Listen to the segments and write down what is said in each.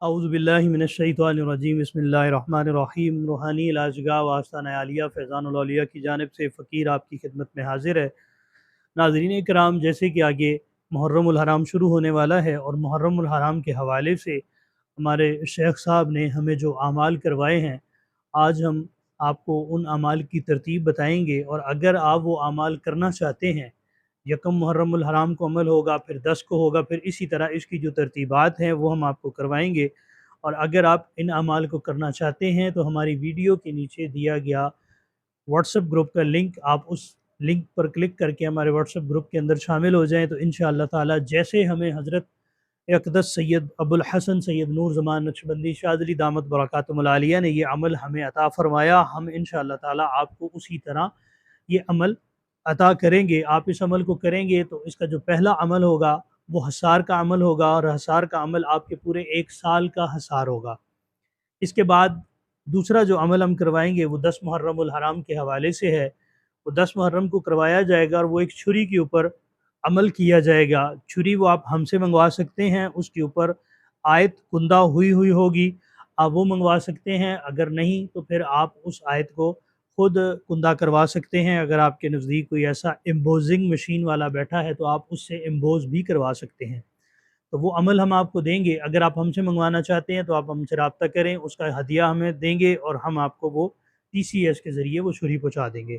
اعوذ باللہ من الشیطان الرجیم بسم اللہ الرحمن الرحیم۔ روحانی علاجگاہ و آستانہ عالیہ فیضان الاولیاء کی جانب سے فقیر آپ کی خدمت میں حاضر ہے۔ ناظرین کرام، جیسے کہ آگے محرم الحرام شروع ہونے والا ہے اور محرم الحرام کے حوالے سے ہمارے شیخ صاحب نے ہمیں جو اعمال کروائے ہیں، آج ہم آپ کو ان اعمال کی ترتیب بتائیں گے، اور اگر آپ وہ اعمال کرنا چاہتے ہیں، یکم محرم الحرام کو عمل ہوگا، پھر 10 کو ہوگا، پھر اسی طرح اس کی جو ترتیبات ہیں وہ ہم آپ کو کروائیں گے۔ اور اگر آپ ان اعمال کو کرنا چاہتے ہیں تو ہماری ویڈیو کے نیچے دیا گیا واٹس ایپ گروپ کا لنک، آپ اس لنک پر کلک کر کے ہمارے واٹس ایپ گروپ کے اندر شامل ہو جائیں، تو انشاءاللہ تعالی جیسے ہمیں حضرت اقدس سید ابو الحسن سید نور زمان نقشبندی شاذلی دامت برکاتہم العالیہ نے یہ عمل ہمیں عطا فرمایا، ہم انشاءاللہ تعالی آپ کو اسی طرح یہ عمل عطا کریں گے۔ آپ اس عمل کو کریں گے تو اس کا جو پہلا عمل ہوگا وہ حصار کا عمل ہوگا، اور حصار کا عمل آپ کے پورے 1 سال کا حصار ہوگا۔ اس کے بعد دوسرا جو عمل ہم کروائیں گے وہ 10 محرم الحرام کے حوالے سے ہے۔ وہ 10 محرم کو کروایا جائے گا، اور وہ ایک چھری کے اوپر عمل کیا جائے گا۔ چھری وہ آپ ہم سے منگوا سکتے ہیں، اس کے اوپر آیت کندہ ہوئی ہوگی، آپ وہ منگوا سکتے ہیں۔ اگر نہیں تو پھر آپ اس آیت کو خود کندہ کروا سکتے ہیں۔ اگر آپ کے نزدیک کوئی ایسا امبوزنگ مشین والا بیٹھا ہے تو آپ اس سے امبوز بھی کروا سکتے ہیں۔ تو وہ عمل ہم آپ کو دیں گے۔ اگر آپ ہم سے منگوانا چاہتے ہیں تو آپ ہم سے رابطہ کریں، اس کا ہدیہ ہمیں دیں گے، اور ہم آپ کو وہ TCS کے ذریعے وہ چھری پہنچا دیں گے۔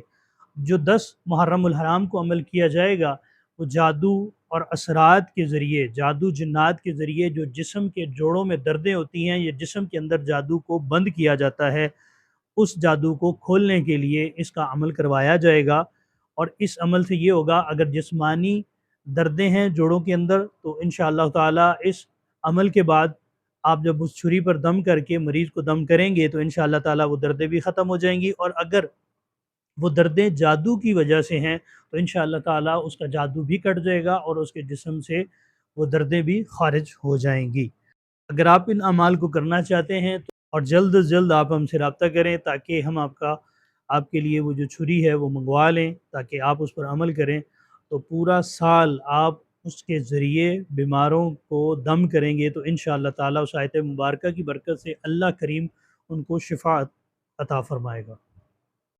جو 10 محرم الحرام کو عمل کیا جائے گا وہ جادو اور اثرات کے ذریعے، جادو جنات کے ذریعے جو جسم کے جوڑوں میں دردیں ہوتی ہیں، یہ جسم کے اندر جادو کو بند کیا جاتا ہے، اس جادو کو کھولنے کے لیے اس کا عمل کروایا جائے گا۔ اور اس عمل سے یہ ہوگا، اگر جسمانی دردیں ہیں جوڑوں کے اندر تو انشاءاللہ تعالی اس عمل کے بعد آپ جب اس چھری پر دم کر کے مریض کو دم کریں گے تو انشاءاللہ تعالی وہ دردیں بھی ختم ہو جائیں گی، اور اگر وہ دردیں جادو کی وجہ سے ہیں تو انشاءاللہ تعالی اس کا جادو بھی کٹ جائے گا، اور اس کے جسم سے وہ دردیں بھی خارج ہو جائیں گی۔ اگر آپ ان اعمال کو کرنا چاہتے ہیں تو اور جلد از جلد آپ ہم سے رابطہ کریں، تاکہ ہم آپ کے لیے وہ جو چھری ہے وہ منگوا لیں، تاکہ آپ اس پر عمل کریں، تو پورا سال آپ اس کے ذریعے بیماروں کو دم کریں گے تو انشاءاللہ تعالی اس آیت مبارکہ کی برکت سے اللہ کریم ان کو شفا عطا فرمائے گا۔